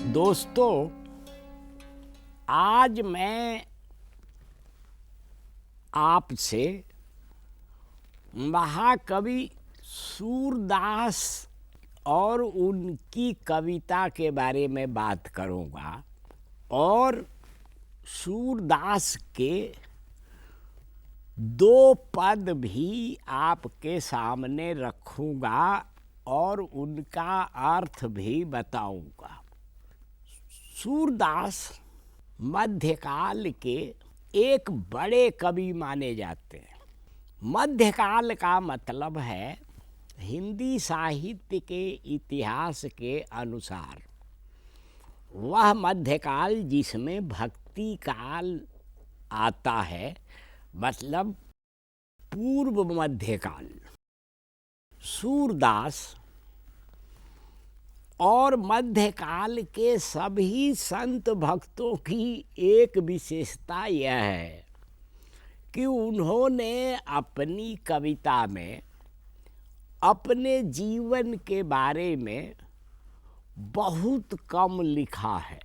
दोस्तों, आज मैं आपसे महाकवि सूरदास और उनकी कविता के बारे में बात करूंगा और सूरदास के दो पद भी आपके सामने रखूंगा और उनका अर्थ भी बताऊंगा। सूरदास मध्यकाल के एक बड़े कवि माने जाते हैं। मध्यकाल का मतलब है हिंदी साहित्य के इतिहास के अनुसार वह मध्यकाल जिसमें भक्ति काल आता है, मतलब पूर्व मध्यकाल। सूरदास और मध्यकाल के सभी संत भक्तों की एक विशेषता यह है कि उन्होंने अपनी कविता में अपने जीवन के बारे में बहुत कम लिखा है।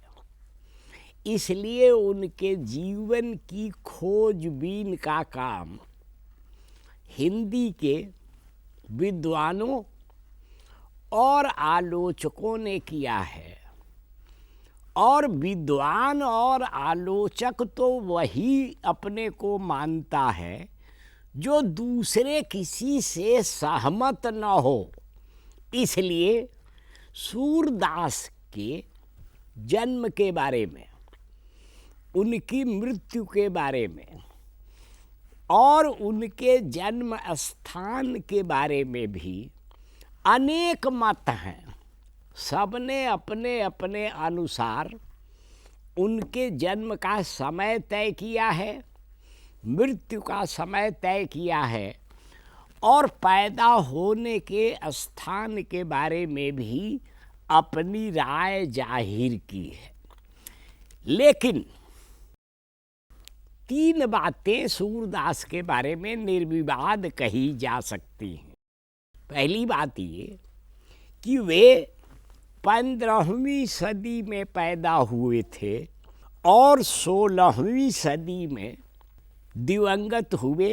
इसलिए उनके जीवन की खोजबीन का काम हिंदी के विद्वानों और आलोचकों ने किया है। और विद्वान और आलोचक तो वही अपने को मानता है जो दूसरे किसी से सहमत न हो। इसलिए सूरदास के जन्म के बारे में, उनकी मृत्यु के बारे में और उनके जन्म स्थान के बारे में भी अनेक मत हैं। सबने अपने अपने अनुसार उनके जन्म का समय तय किया है, मृत्यु का समय तय किया है और पैदा होने के स्थान के बारे में भी अपनी राय जाहिर की है। लेकिन तीन बातें सूरदास के बारे में निर्विवाद कही जा सकती हैं। पहली बात ये कि वे 15वीं सदी में पैदा हुए थे और 16वीं सदी में दिवंगत हुए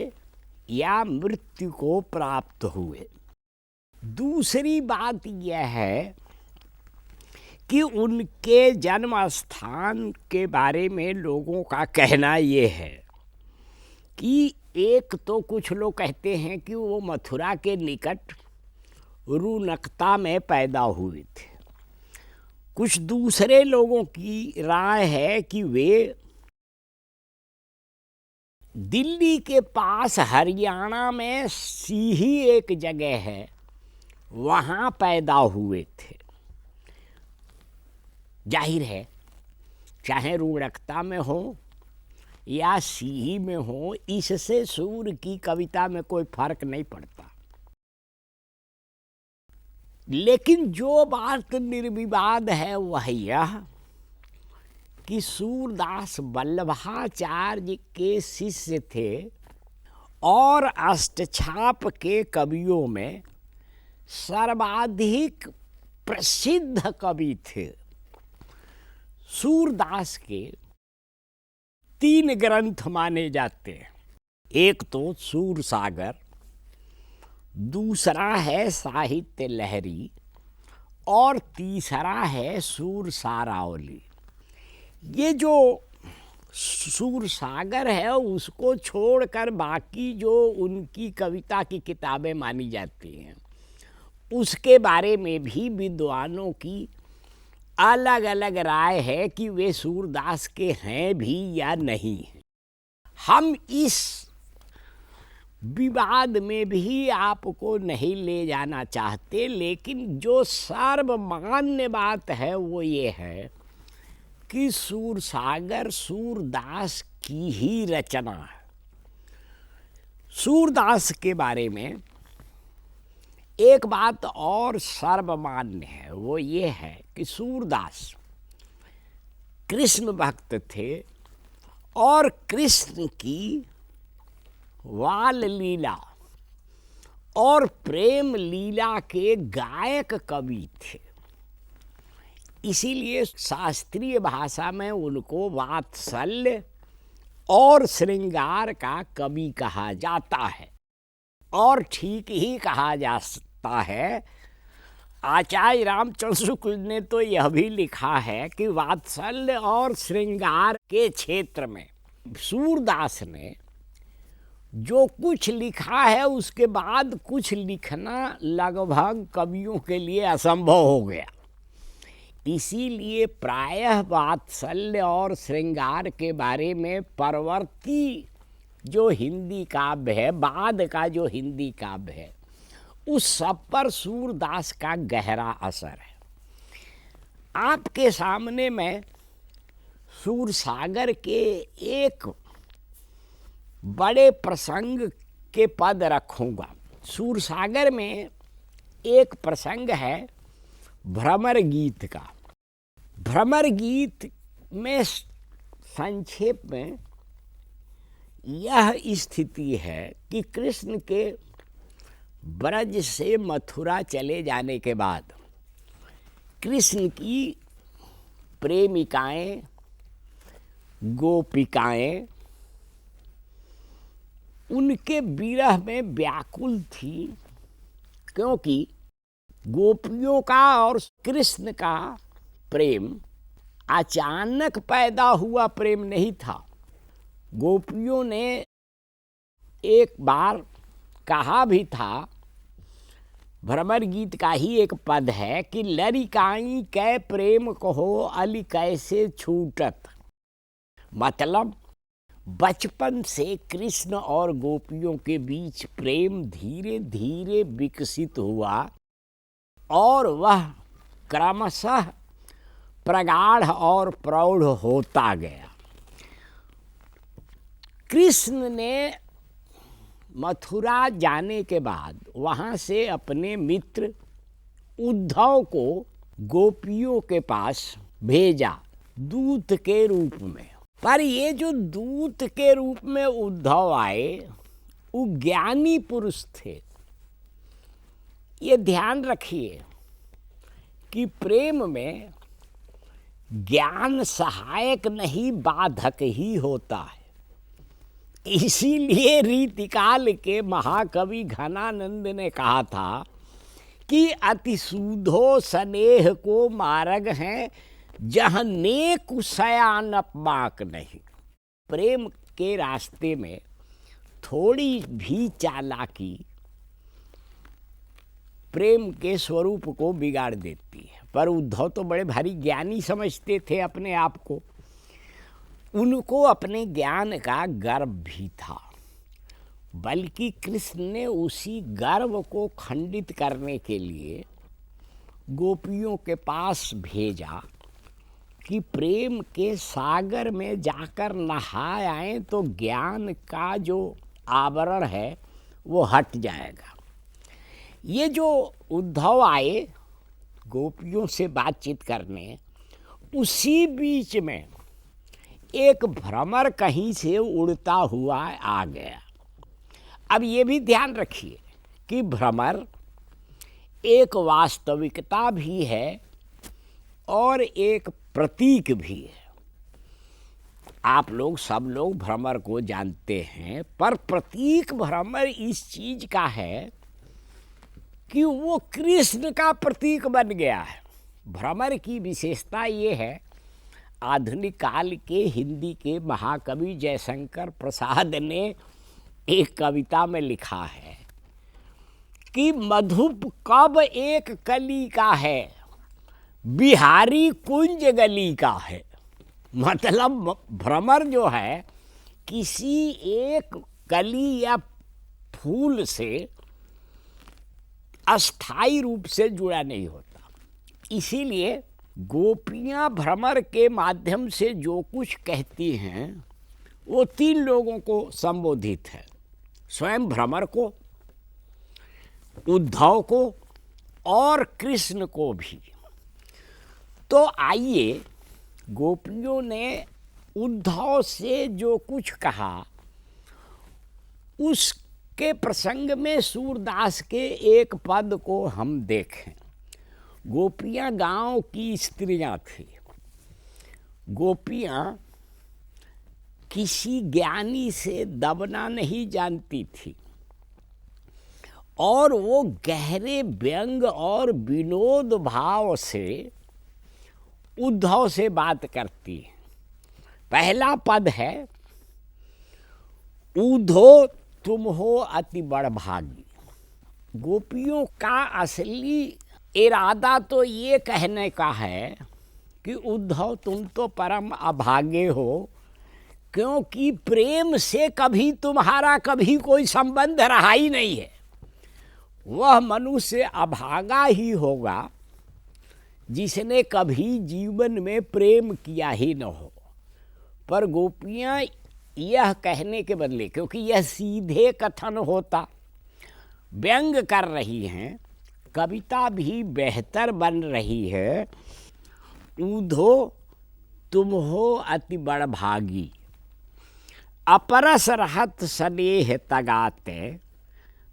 या मृत्यु को प्राप्त हुए। दूसरी बात यह है कि उनके जन्म स्थान के बारे में लोगों का कहना ये है कि एक तो कुछ लोग कहते हैं कि वो मथुरा के निकट रुनकता में पैदा हुए थे। कुछ दूसरे लोगों की राय है कि वे दिल्ली के पास हरियाणा में सीही एक जगह है, वहाँ पैदा हुए थे। जाहिर है, चाहे रुनकता में हो या सीही में हो, इससे सूर की कविता में कोई फर्क नहीं पड़ता। लेकिन जो बात निर्विवाद है वह यह कि सूरदास वल्लभाचार्य के शिष्य थे और अष्टछाप के कवियों में सर्वाधिक प्रसिद्ध कवि थे। सूरदास के 3 ग्रंथ माने जाते हैं। एक तो सूरसागर, दूसरा है साहित्य लहरी और तीसरा है सूरसारावली। ये जो सूरसागर है उसको छोड़कर बाकी जो उनकी कविता की किताबें मानी जाती हैं उसके बारे में भी विद्वानों की अलग अलग राय है कि वे सूरदास के हैं भी या नहीं हैं। हम इस विवाद में भी आपको नहीं ले जाना चाहते, लेकिन जो सर्वमान्य बात है वो ये है कि सूरसागर सूरदास की ही रचना है। सूरदास के बारे में एक बात और सर्वमान्य है, वो ये है कि सूरदास कृष्ण भक्त थे और कृष्ण की बाल लीला और प्रेम लीला के गायक कवि थे। इसीलिए शास्त्रीय भाषा में उनको वात्सल्य और श्रृंगार का कवि कहा जाता है। और ठीक ही कहा जाता है। आचार्य रामचंद्र शुक्ल ने तो यह भी लिखा है कि वात्सल्य और श्रृंगार के क्षेत्र में सूरदास ने जो कुछ लिखा है उसके बाद कुछ लिखना लगभग कवियों के लिए असंभव हो गया। इसीलिए प्रायः वात्सल्य और श्रृंगार के बारे में परवर्ती जो हिंदी काव्य है, बाद का जो हिंदी काव्य है, उस सब पर सूरदास का गहरा असर है। आपके सामने मैं सूरसागर के एक बड़े प्रसंग के पद रखूँगा। सूरसागर में एक प्रसंग है भ्रमर गीत का। भ्रमर गीत में संक्षेप में यह स्थिति है कि कृष्ण के ब्रज से मथुरा चले जाने के बाद कृष्ण की प्रेमिकाएं, गोपिकाएं उनके विरह में व्याकुल थी, क्योंकि गोपियों का और कृष्ण का प्रेम अचानक पैदा हुआ प्रेम नहीं था। गोपियों ने एक बार कहा भी था, भ्रमर गीत का ही एक पद है कि लरिकाई कै प्रेम कहो अली कैसे छूटत। मतलब बचपन से कृष्ण और गोपियों के बीच प्रेम धीरे धीरे विकसित हुआ और वह क्रमशः प्रगाढ़ और प्रौढ़ होता गया। कृष्ण ने मथुरा जाने के बाद वहाँ से अपने मित्र उद्धव को गोपियों के पास भेजा दूत के रूप में। पर ये जो दूत के रूप में उद्धव आए वो ज्ञानी पुरुष थे। ये ध्यान रखिए कि प्रेम में ज्ञान सहायक नहीं बाधक ही होता है। इसीलिए रीतिकाल के महाकवि घनानंद ने कहा था कि अति सूधो स्नेह को मार्ग हैं जहाँ नेक सयान बाक नहीं। प्रेम के रास्ते में थोड़ी भी चालाकी प्रेम के स्वरूप को बिगाड़ देती है। पर उद्धव तो बड़े भारी ज्ञानी समझते थे अपने आप को। उनको अपने ज्ञान का गर्व भी था, बल्कि कृष्ण ने उसी गर्व को खंडित करने के लिए गोपियों के पास भेजा कि प्रेम के सागर में जाकर नहा आएं तो ज्ञान का जो आवरण है वो हट जाएगा। ये जो उद्धव आए गोपियों से बातचीत करने, उसी बीच में एक भ्रमर कहीं से उड़ता हुआ आ गया। अब ये भी ध्यान रखिए कि भ्रमर एक वास्तविकता भी है और एक प्रतीक भी है। आप लोग सब लोग भ्रमर को जानते हैं, पर प्रतीक भ्रमर इस चीज का है कि वो कृष्ण का प्रतीक बन गया है। भ्रमर की विशेषता ये है, आधुनिक काल के हिंदी के महाकवि जयशंकर प्रसाद ने एक कविता में लिखा है कि मधुप कब एक कली का है, बिहारी कुंज गली का है। मतलब भ्रमर जो है किसी एक कली या फूल से अस्थाई रूप से जुड़ा नहीं होता। इसीलिए गोपियाँ भ्रमर के माध्यम से जो कुछ कहती हैं वो तीन लोगों को संबोधित है, स्वयं भ्रमर को, उद्धव को और कृष्ण को भी। तो आइए, गोपियों ने उद्धव से जो कुछ कहा उसके प्रसंग में सूरदास के एक पद को हम देखें। गोपियाँ गांव की स्त्रियां थी। गोपियाँ किसी ज्ञानी से दबना नहीं जानती थी और वो गहरे व्यंग और विनोद भाव से उद्धव से बात करती है। पहला पद है, ऊधो तुम हो अति बड़भागी। गोपियों का असली इरादा तो ये कहने का है कि उद्धव तुम तो परम अभागे हो, क्योंकि प्रेम से कभी तुम्हारा कभी कोई संबंध रहा ही नहीं है। वह मनुष्य अभागा ही होगा जिसने कभी जीवन में प्रेम किया ही न हो। पर गोपियाँ यह कहने के बदले, क्योंकि यह सीधे कथन होता, व्यंग कर रही हैं, कविता भी बेहतर बन रही है। ऊधो तुम हो अति बड़भागी, अपरस रहत स्नेह तगाते,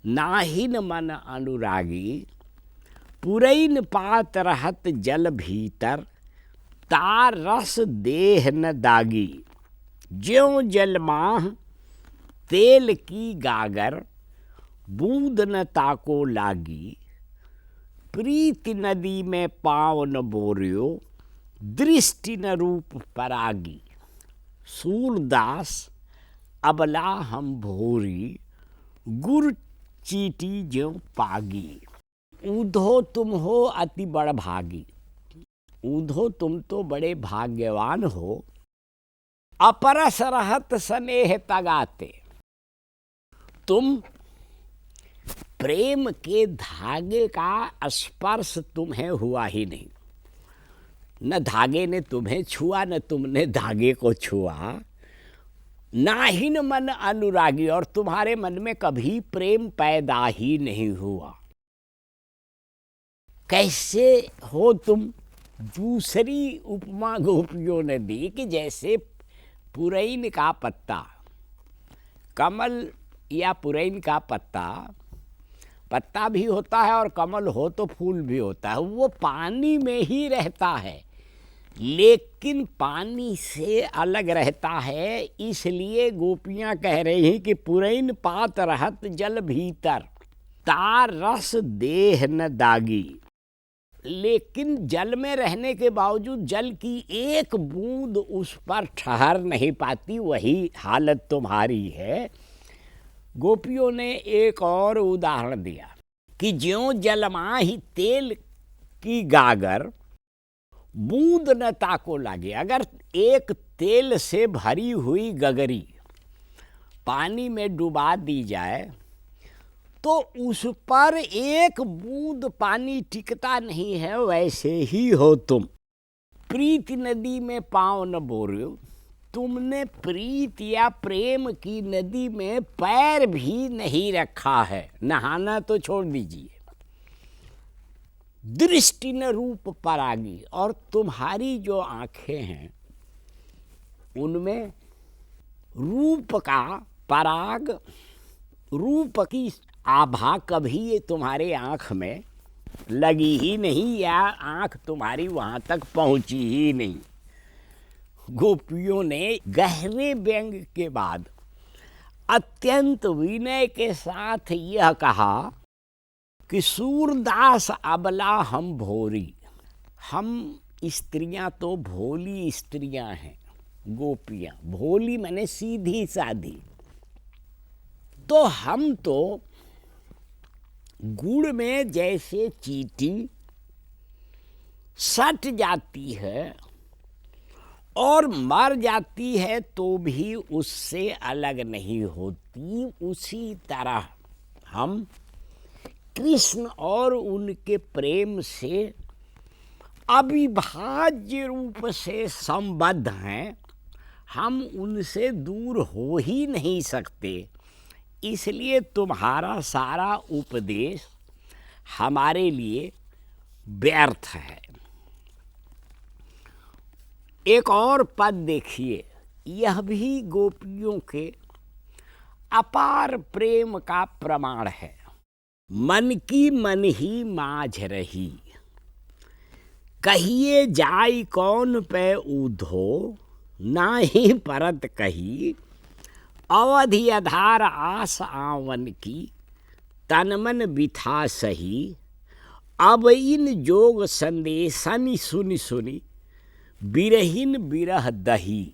नाहिन मन अनुरागी, पुरैन पात रहत जल भीतर, तार रस देह न दागी। ज्यों जलमाह तेल की गागर, बूंद न ताको लागी, प्रीति नदी में पाँव न बोरियो, दृष्टि न रूप परागी। सूरदास अबला हम भोरी, गुर चीटी ज्यों पागी। ऊधो तुम हो अति बड़भागी। ऊधो तुम तो बड़े भाग्यवान हो, अपरस रहत स्नेह तगाते। तुम प्रेम के धागे का स्पर्श तुम्हें हुआ ही नहीं, न धागे ने तुम्हें छुआ न तुमने धागे को छुआ। नाहिन मन अनुरागी, और तुम्हारे मन में कभी प्रेम पैदा ही नहीं हुआ। कैसे हो तुम? दूसरी उपमा गोपियों ने दी कि जैसे पुरैन का पत्ता, कमल या पुरैन का पत्ता भी होता है और कमल हो तो फूल भी होता है, वो पानी में ही रहता है लेकिन पानी से अलग रहता है। इसलिए गोपियाँ कह रही हैं कि पुरैन पात रहत जल भीतर, तार रस देह न दागी। लेकिन जल में रहने के बावजूद जल की एक बूंद उस पर ठहर नहीं पाती, वही हालत तुम्हारी है। गोपियों ने एक और उदाहरण दिया कि ज्यों जलमाही तेल की गागर, बूंद न ताको लागे। अगर एक तेल से भरी हुई गगरी पानी में डुबा दी जाए तो उस पर एक बूंद पानी टिकता नहीं है, वैसे ही हो तुम। प्रीति नदी में पाँव न बोरियो, तुमने प्रीत या प्रेम की नदी में पैर भी नहीं रखा है, नहाना तो छोड़ दीजिए। दृष्टि न रूप परागी, और तुम्हारी जो आंखें हैं उनमें रूप का पराग, रूप की आभा कभी तुम्हारे आँख में लगी ही नहीं, या आँख तुम्हारी वहाँ तक पहुँची ही नहीं। गोपियों ने गहरे व्यंग के बाद अत्यंत विनय के साथ यह कहा कि सूरदास अबला हम भोरी। हम स्त्रियां तो भोली स्त्रियां हैं, गोपियां भोली माने सीधी साधी। तो हम तो गुड़ में जैसे चींटी सट जाती है और मर जाती है तो भी उससे अलग नहीं होती, उसी तरह हम कृष्ण और उनके प्रेम से अविभाज्य रूप से संबद्ध हैं। हम उनसे दूर हो ही नहीं सकते। इसलिए तुम्हारा सारा उपदेश हमारे लिए व्यर्थ है। एक और पद देखिए, यह भी गोपियों के अपार प्रेम का प्रमाण है। मन की मन ही माझ रही, कहिए जाई कौन पे ऊधो, नाही परत कही, अवधि आधार आस आवन की, तन मन बिथा सही, अब इन जोग संदेशनि सुनि सुनि, बिरहिन बिरह दही,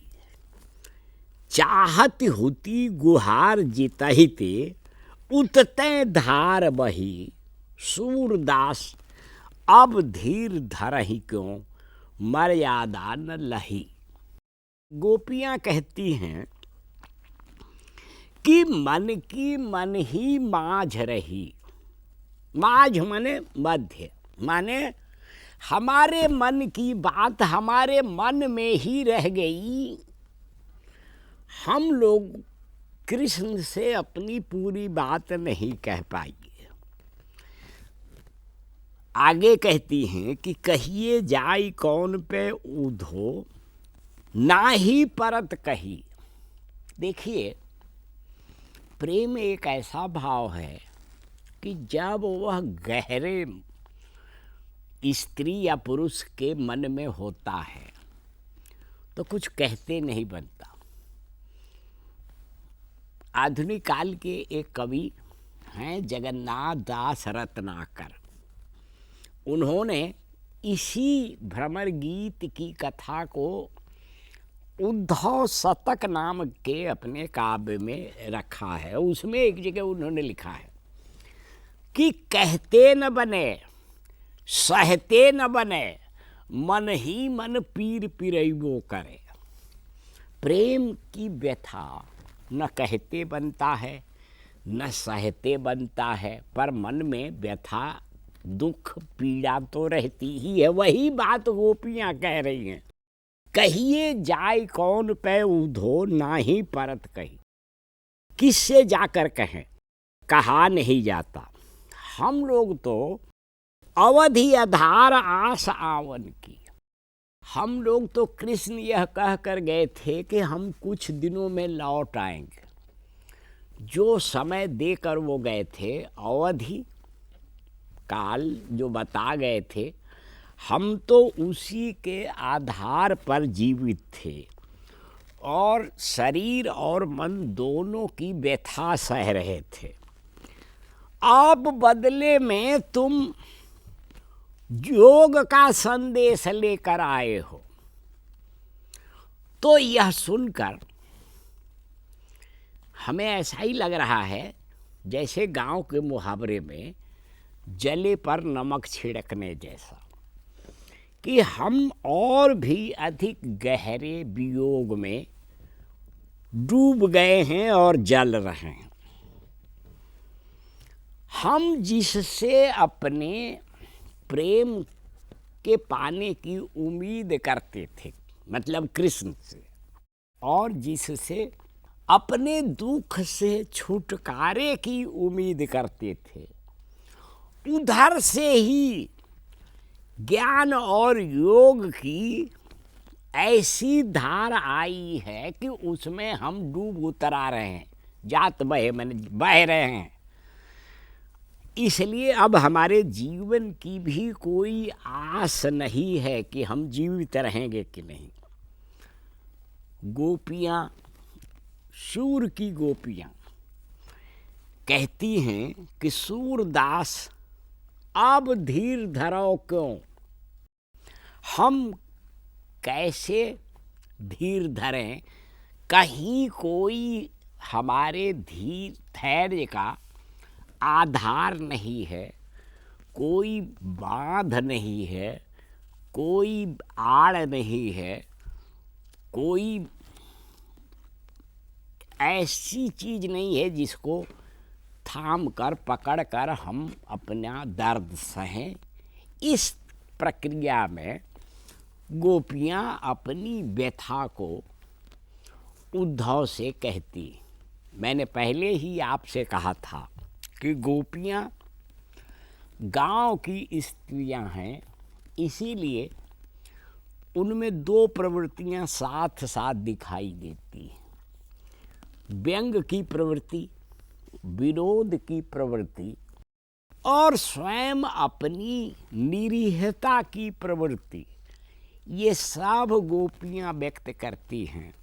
चाहत हुती गुहार जितहिते, उतते धार बही, सूरदास अब धीर धरहि क्यों, मर्यादा न लही। गोपियां कहती हैं कि मन की मन ही माझ रही। माझ माने मध्य, माने हमारे मन की बात हमारे मन में ही रह गई। हम लोग कृष्ण से अपनी पूरी बात नहीं कह पाई। आगे कहती हैं कि कहिए जाई कौन पे ऊधो, ना ही परत कही। देखिए, प्रेम एक ऐसा भाव है कि जब वह गहरे स्त्री या पुरुष के मन में होता है तो कुछ कहते नहीं बनता। आधुनिक काल के एक कवि हैं जगन्नाथ दास रत्नाकर। उन्होंने इसी भ्रमर गीत की कथा को उद्धव शतक नाम के अपने काव्य में रखा है। उसमें एक जगह उन्होंने लिखा है कि कहते न बने, सहते न बने, मन ही मन पीर पिरैबो करे। प्रेम की व्यथा न कहते बनता है न सहते बनता है, पर मन में व्यथा दुख पीड़ा तो रहती ही है। वही बात गोपियां कह रही हैं, कहिए जाय कौन पे ऊधो, ना ही परत कही। किससे जाकर कहें, कहा नहीं जाता। हम लोग तो अवधि आधार आस आवन की, हम लोग तो कृष्ण यह कह कर गए थे कि हम कुछ दिनों में लौट आएंगे। जो समय देकर वो गए थे, अवधि काल जो बता गए थे, हम तो उसी के आधार पर जीवित थे और शरीर और मन दोनों की व्यथा सह रहे थे। अब बदले में तुम योग का संदेश लेकर आए हो। तो यह सुनकर हमें ऐसा ही लग रहा है जैसे गांव के मुहावरे में जले पर नमक छिड़कने जैसा, कि हम और भी अधिक गहरे वियोग में डूब गए हैं और जल रहे हैं। हम जिससे अपने प्रेम के पाने की उम्मीद करते थे, मतलब कृष्ण से, और जिससे अपने दुख से छुटकारे की उम्मीद करते थे, उधर से ही ज्ञान और योग की ऐसी धार आई है कि उसमें हम डूब उतरा रहे हैं, जात बहे मैंने बह रहे हैं। इसलिए अब हमारे जीवन की भी कोई आस नहीं है कि हम जीवित रहेंगे कि नहीं। गोपियाँ, सूर की गोपियाँ कहती हैं कि सूरदास अब धीर धरो क्यों। हम कैसे धीर धरें, कहीं कोई हमारे धैर्य का आधार नहीं है, कोई बांध नहीं है, कोई आड़ नहीं है, कोई ऐसी चीज़ नहीं है जिसको थाम कर पकड़ कर हम अपना दर्द सहें। इस प्रक्रिया में गोपियाँ अपनी व्यथा को उद्धव से कहती। मैंने पहले ही आपसे कहा था कि गोपियाँ गांव की स्त्रियां हैं, इसीलिए उनमें दो प्रवृत्तियां साथ साथ दिखाई देती हैं, व्यंग की प्रवृत्ति, विरोध की प्रवृत्ति और स्वयं अपनी निरीहता की प्रवृत्ति, ये सब गोपियाँ व्यक्त करती हैं।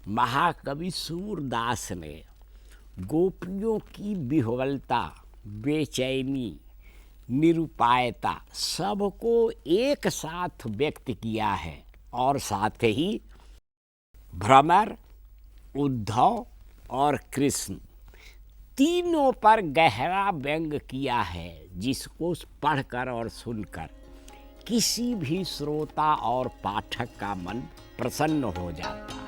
महाकवि सूरदास ने गोपियों की विह्वलता, बेचैनी, निरुपायता सबको एक साथ व्यक्त किया है और साथ ही भ्रमर, उद्धव और कृष्ण तीनों पर गहरा व्यंग किया है, जिसको पढ़कर और सुनकर किसी भी श्रोता और पाठक का मन प्रसन्न हो जाता है।